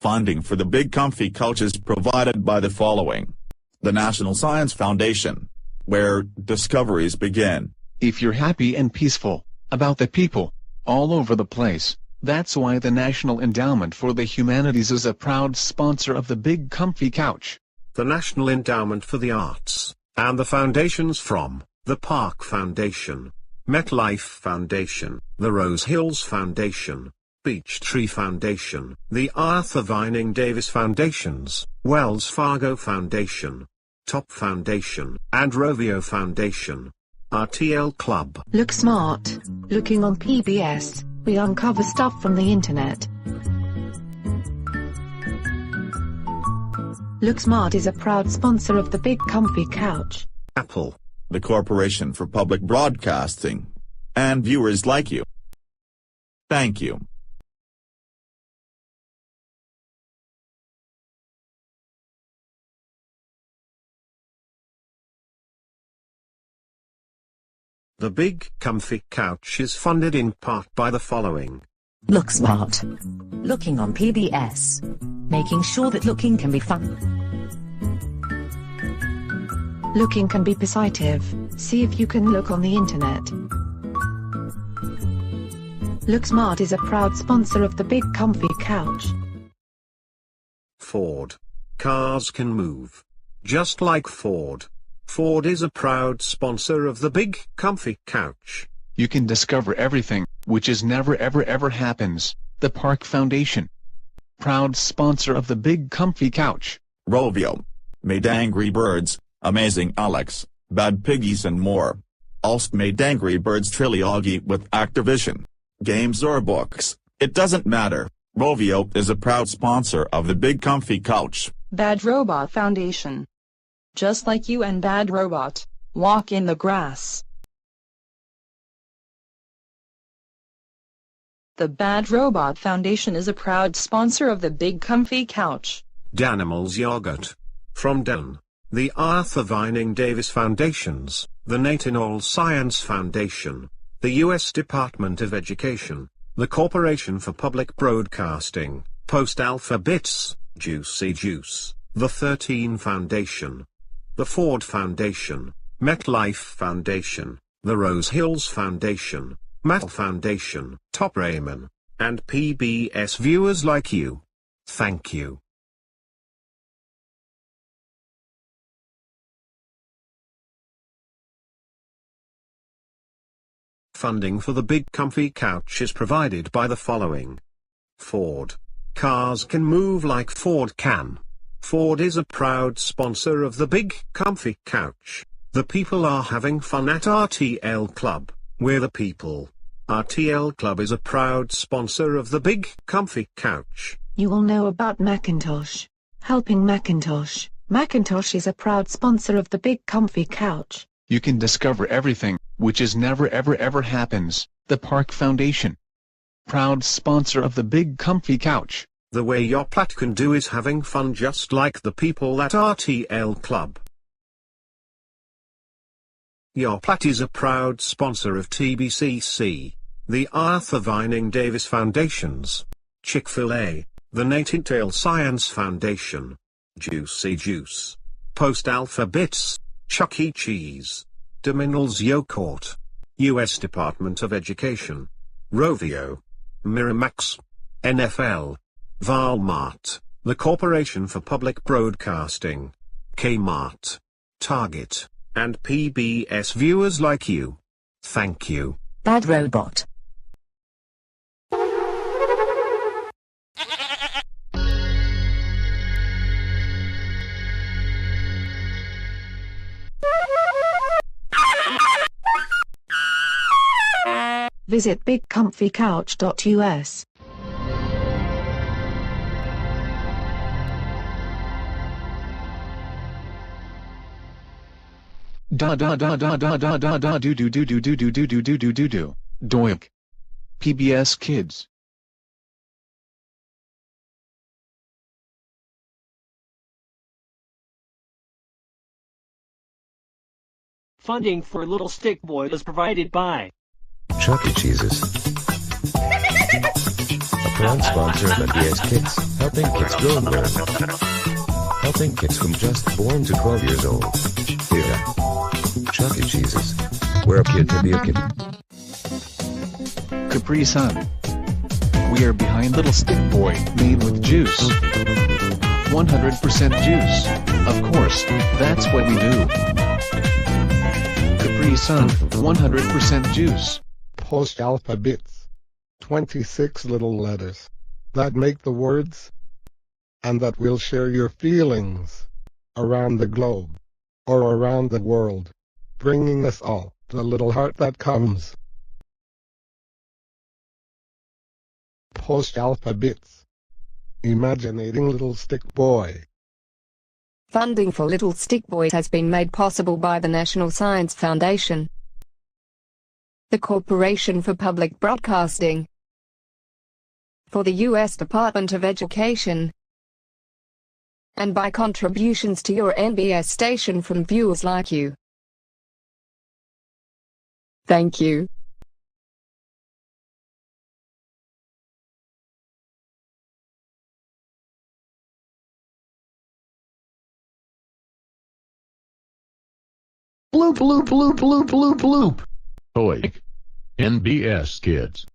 Funding for the Big Comfy Couch is provided by the following. The National Science Foundation, where discoveries begin. If you're happy and peaceful, about the people, all over the place, that's why the National Endowment for the Humanities is a proud sponsor of the Big Comfy Couch. The National Endowment for the Arts, and the foundations from, the Park Foundation, MetLife Foundation, the Rose Hills Foundation, Peachtree Foundation, the Arthur Vining Davis Foundations, Wells Fargo Foundation, Top Foundation, and Rovio Foundation. RTL Club. Look smart. Looking on PBS, we uncover stuff from the internet. Look Smart is a proud sponsor of the Big Comfy Couch. Apple. The Corporation for Public Broadcasting. And viewers like you. Thank you. The Big Comfy Couch is funded in part by the following. Look Smart. Looking on PBS. Making sure that looking can be fun. Looking can be positive. See if you can look on the internet. Look Smart is a proud sponsor of the Big Comfy Couch. Ford. Cars can move. Just like Ford. Ford is a proud sponsor of the Big Comfy Couch. You can discover everything, which is never ever happens. The Park Foundation. Proud sponsor of the Big Comfy Couch. Rovio. Made Angry Birds, Amazing Alex, Bad Piggies and more. Also made Angry Birds trilogy with Activision. Games or books, it doesn't matter. Rovio is a proud sponsor of the Big Comfy Couch. Bad Robot Foundation. Just like you and Bad Robot, walk in the grass. The Bad Robot Foundation is a proud sponsor of the Big Comfy Couch. Danimals Yogurt. From Dan. The Arthur Vining Davis Foundations, the National Science Foundation, the U.S. Department of Education, the Corporation for Public Broadcasting, Post Alpha Bits, Juicy Juice, the 13 Foundation, the Ford Foundation, MetLife Foundation, the Rose Hills Foundation, Mattel Foundation, Top Raymond, and PBS viewers like you. Thank you. Funding for the Big Comfy Couch is provided by the following. Ford. Cars can move like Ford can. Ford is a proud sponsor of the Big Comfy Couch. The people are having fun at RTL Club. We're the people. RTL Club is a proud sponsor of the Big Comfy Couch. You will know about Macintosh. Helping Macintosh. Macintosh is a proud sponsor of the Big Comfy Couch. You can discover everything, which is never ever happens. The Park Foundation. Proud sponsor of the Big Comfy Couch. The way your plat can do is having fun just like the people at RTL Club. Your plat is a proud sponsor of TBCC, the Arthur Vining Davis Foundations, Chick-fil-A, the National Science Foundation, Juicy Juice, Post Alpha Bits, Chuck E. Cheese, Domino's Yogurt, U.S. Department of Education, Rovio, Miramax, NFL, Walmart, the Corporation for Public Broadcasting, Kmart, Target, and PBS viewers like you. Thank you. Bad Robot. Visit bigcomfycouch.us. Doink. PBS Kids. Funding for Little Stick Boy is provided by Chuck E. Cheese's. A proud sponsor of MBS Kids, helping kids grow and learn. Helping kids from just born to 12 years old. Yeah. Chuck E. Cheese's, where a kid can be a kid. Capri Sun. We are behind Little Stick Boy, made with juice. 100% juice. Of course, that's what we do. Capri Sun, 100% juice. Post alphabets. 26 little letters that make the words, and that will share your feelings around the globe or around the world, bringing us all the little heart that comes. Post alphabets. Imaginating Little Stick Boy. Funding for Little Stick Boy has been made possible by the National Science Foundation, the Corporation for Public Broadcasting, for the U.S. Department of Education, and by contributions to your NBS station from viewers like you. Thank you. Bloop bloop bloop bloop bloop bloop. Toy. NBS Kids.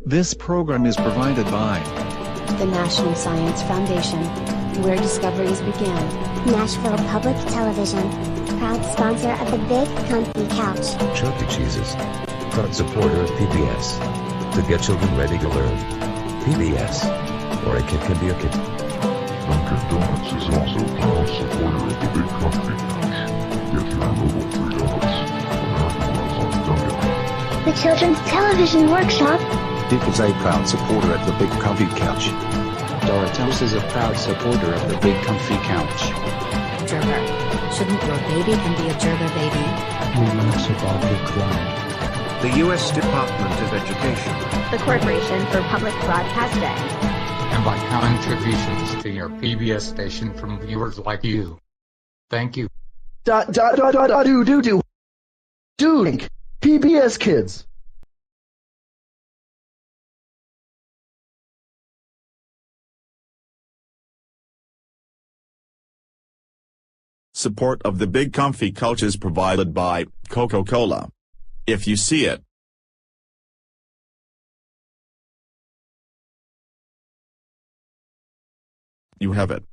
This program is provided by the National Science Foundation, where discoveries began. Nashville Public Television, proud sponsor of the Big Comfy Couch. Chuck E. Cheese's, proud supporter of PBS. To get children ready to learn. PBS, or a kid can be a kid. Dunkin' Donuts is also a proud supporter of the Big Comfy Couch. Get your little free donuts. The Children's Television Workshop. Dick is a proud supporter of the Big Comfy Couch. Doritos is a proud supporter of the Big Comfy Couch. Gerber. Shouldn't your baby can be a Gerber baby? Relax about your cloud. The U.S. Department of Education. The Corporation for Public Broadcasting. And by contributions to your PBS station from viewers like you. Thank you. Dude. PBS Kids. Support of the Big Comfy Couch is provided by Coca-Cola. If you see it, you have it.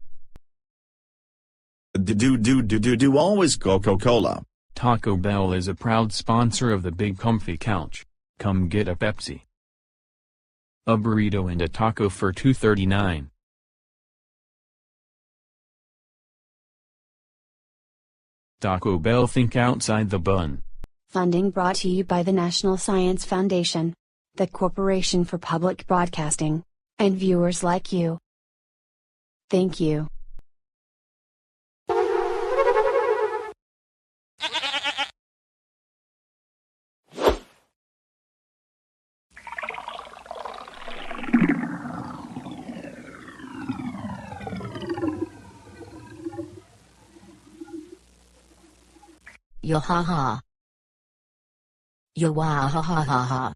Do always Coca-Cola. Taco Bell is a proud sponsor of the Big Comfy Couch. Come get a Pepsi, a burrito and a taco for $2.39. Taco Bell, think outside the bun. Funding brought to you by the National Science Foundation, the Corporation for Public Broadcasting, and viewers like you. Thank you. Yo ha ha. Yo wah ha ha ha ha.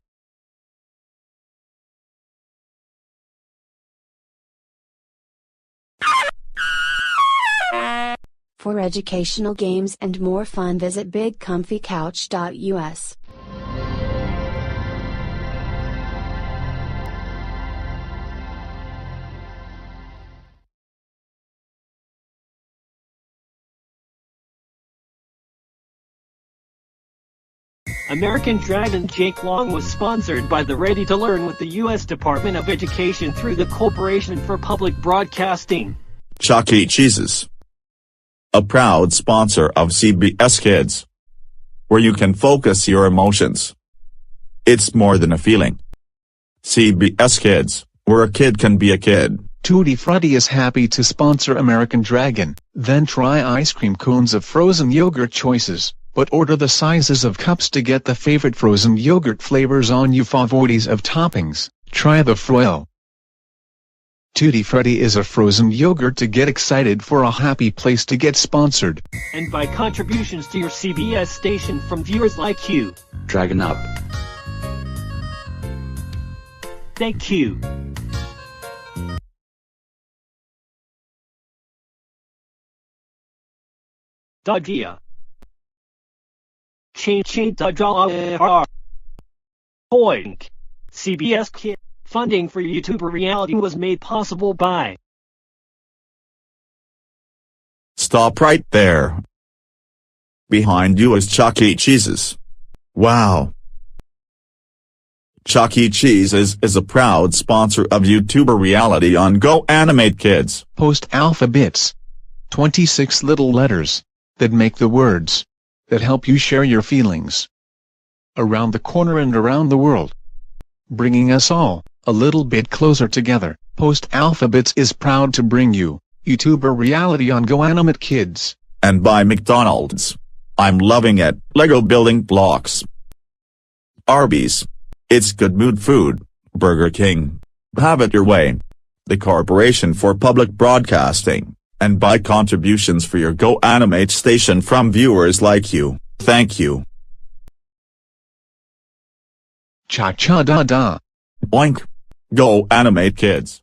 For educational games and more fun, visit bigcomfycouch.us. American Dragon Jake Long was sponsored by the Ready to Learn with the U.S. Department of Education through the Corporation for Public Broadcasting. Chuck E. Cheese's, a proud sponsor of CBS Kids, where you can focus your emotions. It's more than a feeling. CBS Kids, where a kid can be a kid. Tutti Frutti is happy to sponsor American Dragon. Then try ice cream cones of frozen yogurt choices, but order the sizes of cups to get the favorite frozen yogurt flavors on your favorites of toppings. Try the Froyo. Tutti Frutti is a frozen yogurt to get excited for a happy place to get sponsored. And by contributions to your CBS station from viewers like you. Dragon Up. Thank you. Dagia. Chain da draw. Poink. CBS Kid. Funding for YouTuber reality was made possible by. Stop right there. Behind you is Chuck E. Cheese's. Wow. Chuck E. Cheese's is a proud sponsor of YouTuber reality on Go Animate Kids. Post alphabets. 26 little letters that make the words that help you share your feelings. Around the corner and around the world. Bringing us all a little bit closer together. Post Alphabets is proud to bring you YouTuber reality on Go Animate Kids. And by McDonald's. I'm loving it. Lego building blocks. Arby's. It's good mood food. Burger King. Have it your way. The Corporation for Public Broadcasting. And by contributions for your Go Animate station from viewers like you. Thank you. Cha-cha-da-da. Oink. Go Animate Kids.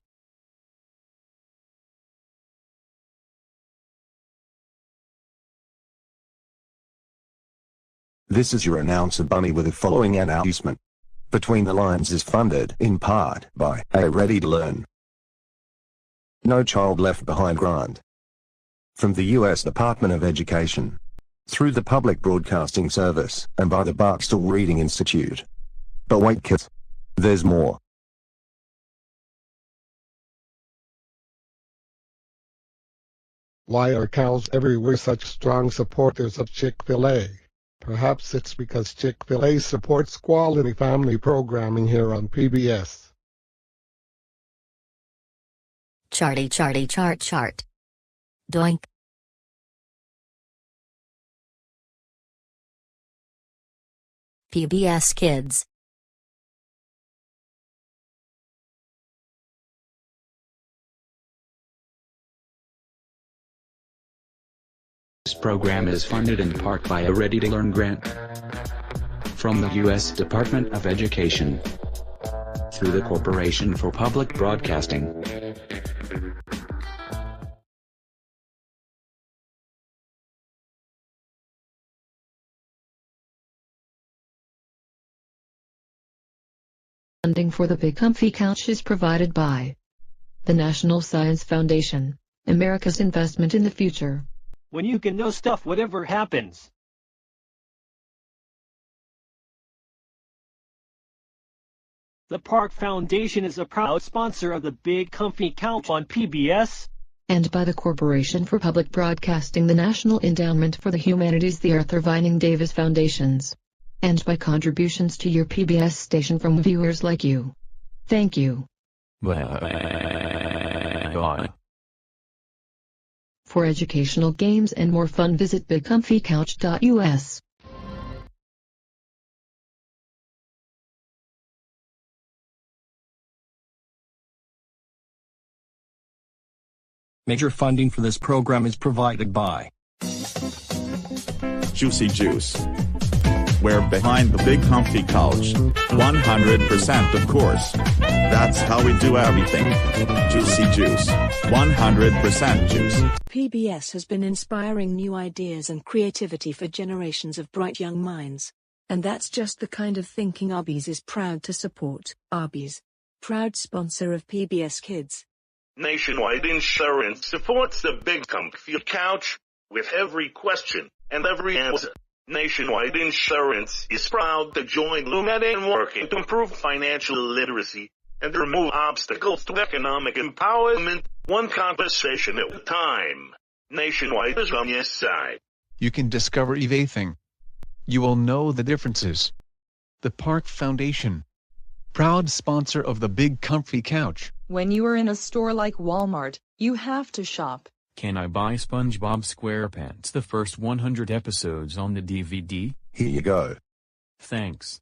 This is your announcer Bunny with the following announcement. Between the Lines is funded in part by a Ready to Learn, No Child Left Behind grant from the U.S. Department of Education, through the Public Broadcasting Service, and by the Barksdale Reading Institute. But wait kids, there's more. Why are cows everywhere such strong supporters of Chick-fil-A? Perhaps it's because Chick-fil-A supports quality family programming here on PBS. Charty chart. Doink. PBS Kids. This program is funded in part by a Ready to Learn grant from the U.S. Department of Education through the Corporation for Public Broadcasting. Funding for the Big Comfy Couch is provided by the National Science Foundation, America's investment in the future. When you can know stuff whatever happens. The Park Foundation is a proud sponsor of the Big Comfy Couch on PBS. And by the Corporation for Public Broadcasting, the National Endowment for the Humanities, the Arthur Vining Davis Foundations. And by contributions to your PBS station from viewers like you. Thank you. For educational games and more fun, visit bigcomfycouch.us. Major funding for this program is provided by Juicy Juice. We're behind the Big Comfy Couch. 100% of course. That's how we do everything. Juicy Juice. 100% juice. PBS has been inspiring new ideas and creativity for generations of bright young minds. And that's just the kind of thinking Arby's is proud to support. Arby's, proud sponsor of PBS Kids. Nationwide Insurance supports the Big Comfy Couch with every question and every answer. Nationwide Insurance is proud to join Lumet in working to improve financial literacy and remove obstacles to economic empowerment, one conversation at a time. Nationwide is on your side. You can discover everything. You will know the differences. The Park Foundation, proud sponsor of the Big Comfy Couch. When you are in a store like Walmart, you have to shop. Can I buy SpongeBob SquarePants the first 100 episodes on the DVD? Here you go. Thanks.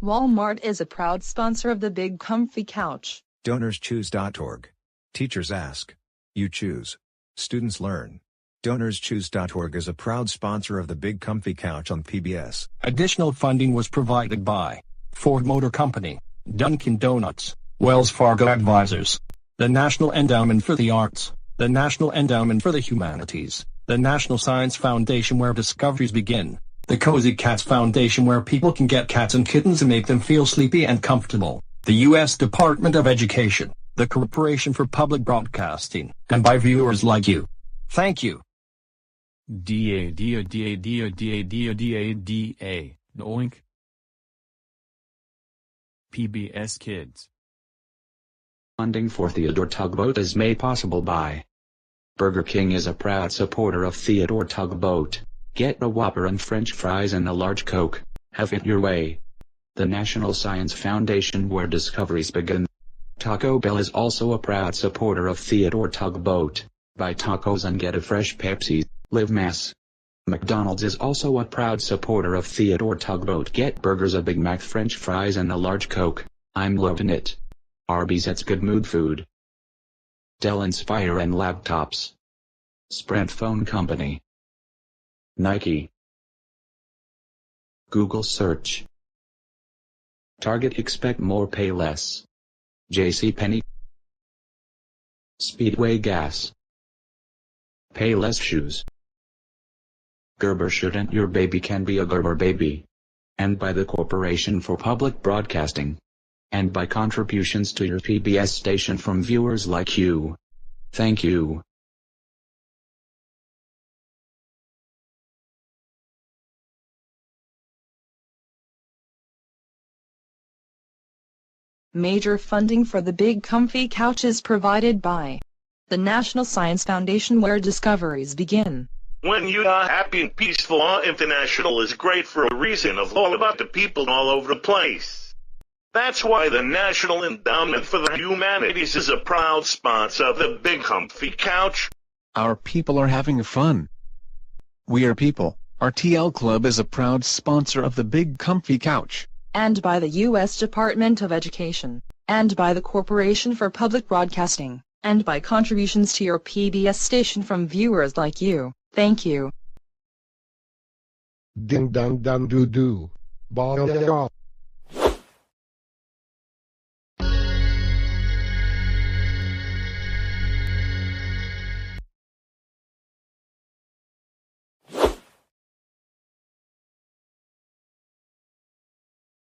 Walmart is a proud sponsor of the Big Comfy Couch. DonorsChoose.org. Teachers ask. You choose. Students learn. DonorsChoose.org is a proud sponsor of the Big Comfy Couch on PBS. Additional funding was provided by Ford Motor Company, Dunkin' Donuts, Wells Fargo Advisors, the National Endowment for the Arts, the National Endowment for the Humanities, the National Science Foundation where discoveries begin, the Cozy Cats Foundation where people can get cats and kittens and make them feel sleepy and comfortable, the U.S. Department of Education, the Corporation for Public Broadcasting, and by viewers like you. Thank you. Doink. PBS Kids. Funding for Theodore Tugboat is made possible by Burger King is a proud supporter of Theodore Tugboat. Get a Whopper and French fries and a large Coke. Have it your way. The National Science Foundation where discoveries begin. Taco Bell is also a proud supporter of Theodore Tugboat. Buy tacos and get a fresh Pepsi. Live Mass. McDonald's is also a proud supporter of Theodore Tugboat. Get burgers, a Big Mac, French fries and a large Coke. I'm loving it. Arby's, it's good mood food. Dell Inspire and Laptops. Sprint Phone Company. Nike. Google Search. Target, expect more, pay less. JCPenney. Speedway Gas. Pay less shoes. Gerber, shouldn't your baby can be a Gerber baby. And by the Corporation for Public Broadcasting. And by contributions to your PBS station from viewers like you. Thank you. Major funding for the Big Comfy Couch is provided by the National Science Foundation where discoveries begin. When you are happy and peaceful, our International is great for a reason of all about the people all over the place. That's why the National Endowment for the Humanities is a proud sponsor of the Big Comfy Couch. Our people are having fun. We are people. RTL Club is a proud sponsor of the Big Comfy Couch. And by the U.S. Department of Education, and by the Corporation for Public Broadcasting, and by contributions to your PBS station from viewers like you. Thank you. Ding dong dong doo doo. Ball.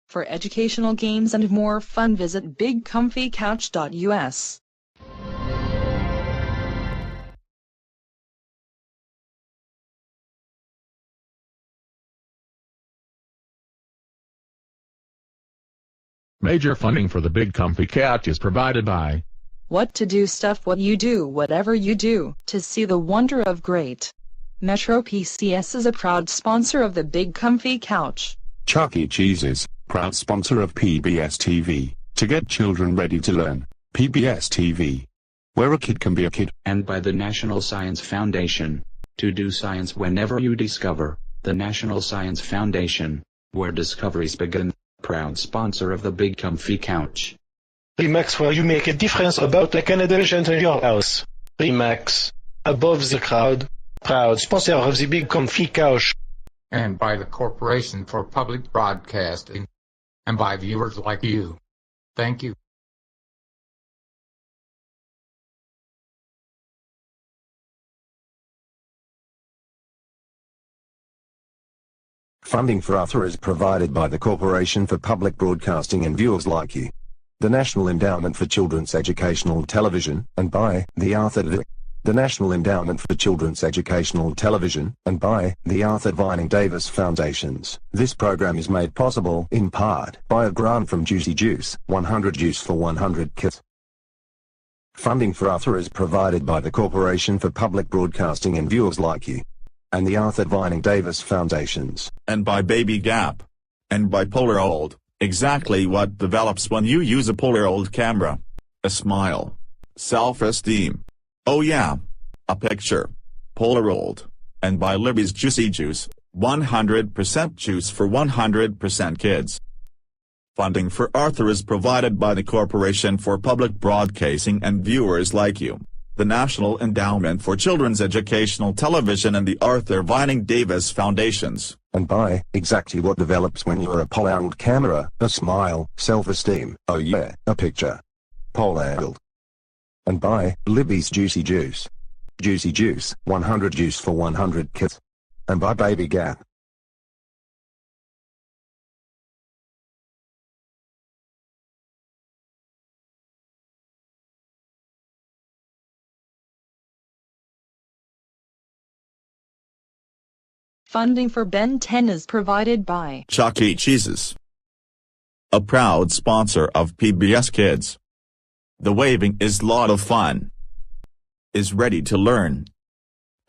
For educational games and more fun, visit bigcomfycouch.us. Major funding for the Big Comfy Couch is provided by What to do stuff, what you do, whatever you do, to see the wonder of great. Metro PCS is a proud sponsor of the Big Comfy Couch. Chuck E. Cheese's proud sponsor of PBS TV, to get children ready to learn. PBS TV, where a kid can be a kid. And by the National Science Foundation, to do science whenever you discover. The National Science Foundation, where discoveries begin. Proud sponsor of the Big Comfy Couch. Remax, where you make a difference about like an intelligence in your house. Remax, above the crowd, proud sponsor of the Big Comfy Couch. And by the Corporation for Public Broadcasting. And by viewers like you. Thank you. Funding for Arthur is provided by the Corporation for Public Broadcasting and viewers like you. The National Endowment for Children's Educational Television, and by the Arthur The National Endowment for Children's Educational Television, and by the Arthur Vining Davis Foundations. This program is made possible, in part, by a grant from Juicy Juice, 100 Juice for 100 Kids. Funding for Arthur is provided by the Corporation for Public Broadcasting and viewers like you. And the Arthur Vining Davis Foundations. And by Baby Gap. And by Polar Old, exactly what develops when you use a Polar Old camera. A smile. Self-esteem. Oh yeah. A picture. Polar Old. And by Libby's Juicy Juice, 100% juice for 100% kids. Funding for Arthur is provided by the Corporation for Public Broadcasting and viewers like you, the National Endowment for Children's Educational Television and the Arthur Vining Davis Foundations. And by exactly what develops when you're a pull-out camera, a smile, self-esteem, oh yeah, a picture. Pole angled. And by Libby's Juicy Juice. Juicy Juice, 100 juice for 100 kids. And by Baby Gap. Funding for Ben 10 is provided by Chuck E. Cheese's, a proud sponsor of PBS Kids. The waving is a lot of fun. Is ready to learn.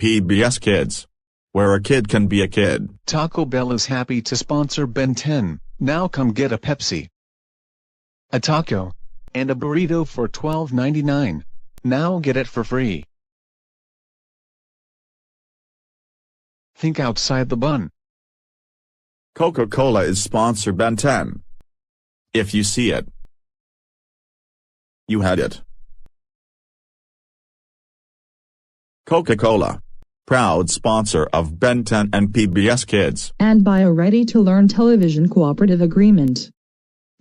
PBS Kids, where a kid can be a kid. Taco Bell is happy to sponsor Ben 10. Now come get a Pepsi, a taco, and a burrito for $12.99. Now get it for free. Think outside the bun. Coca-Cola is sponsor Ben 10. If you see it, you had it. Coca-Cola, proud sponsor of Ben 10 and PBS Kids. And by a ready-to-learn television cooperative agreement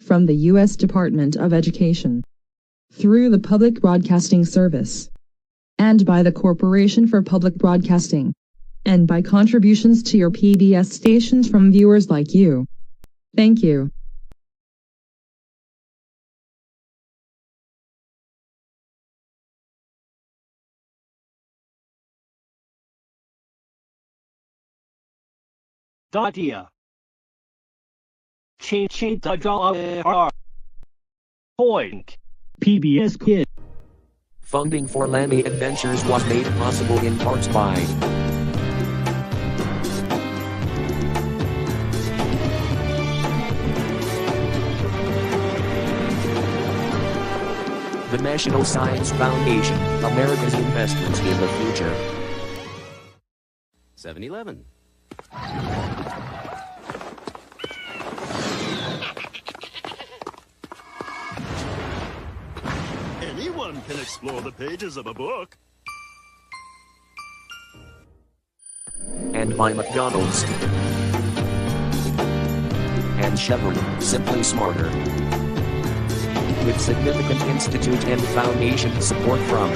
from the U.S. Department of Education through the Public Broadcasting Service and by the Corporation for Public Broadcasting and by contributions to your PBS stations from viewers like you. Thank you. Datia. Point. PBS Kid. Funding for Lammy Adventures was made possible in part by the National Science Foundation, America's investment in the future. 7-Eleven. Anyone can explore the pages of a book. And by McDonald's and Chevron, simply smarter. With significant institute and foundation support from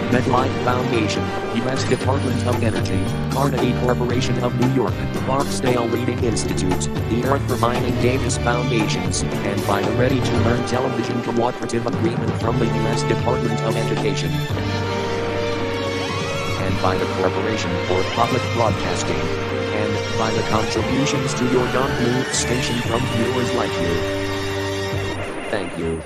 MedLife Foundation, U.S. Department of Energy, Carnegie Corporation of New York, Barksdale Reading Institute, the Arthur Vining Davis Foundations, and by the Ready to Learn Television Cooperative Agreement from the U.S. Department of Education, and by the Corporation for Public Broadcasting, and by the contributions to your Don Bluth station from viewers like you. Thank you.